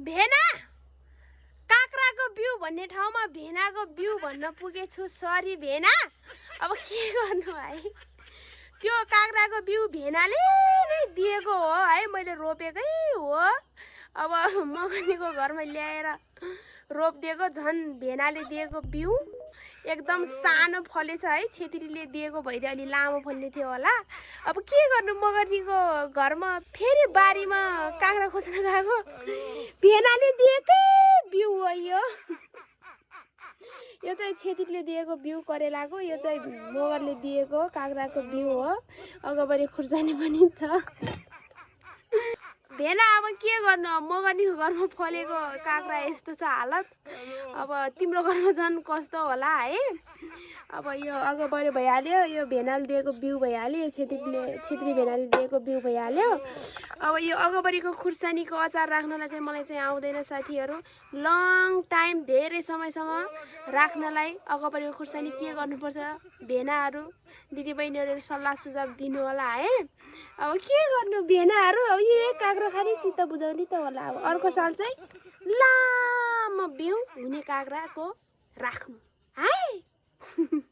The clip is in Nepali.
भेना काक्राको बिउ भन्ने ठाउँमा भेनाको बिउ भन्न पुगेछु। सरी भेना, अब के गर्नु है। त्यो काक्राको बिउ भेनाले नै दिएको हो है, मैले रोपेकै हो। अब मगनीको घरमा ल्याएर रोपिदिएको, झन् भेनाले दिएको बिउ एकदम सानो फलेछ है। छेत्रीले दिएको भइदियो अलि लामो फल्ने थियो होला। अब के गर्नु, मगनीको घरमा फेरि बारीमा काँक्रा खोज्न गएको, भेनाले दिएकै बिउ हो यो। यो चाहिँ छेत्रीले दिएको बिउ करेलाको, यो चाहिँ मगरले दिएको काँक्राको बिउ हो। अगाडि खुर्सानी पनि छ। भेना अब के गर्नु, मगनीको घरमा फलेको काँक्रा यस्तो छ हालत। अब तिम्रो घरमा झन् कस्तो होला है। अब यो अगाडि भइहाल्यो, यो भेनाले दिएको बिउ भइहाल्यो, छेत्री भेनाले दिएको बिउ भइहाल्यो। अब यो अगाडिको खुर्सानीको अचार राख्नलाई चाहिँ मलाई चाहिँ आउँदैन साथीहरू। लङ टाइम धेरै समयसम्म राख्नलाई अगाडिको खुर्सानी के गर्नुपर्छ, भेनाहरू दिदीबहिनीहरूले सल्लाह सुझाव दिनु होला है। अब के गर्नु भेनाहरू, अब यो काँक्रा खाने चित्त बुझाउने त होला। अब अर्को साल चाहिँ लामो बिउ हुने काँक्राको राख्नु है।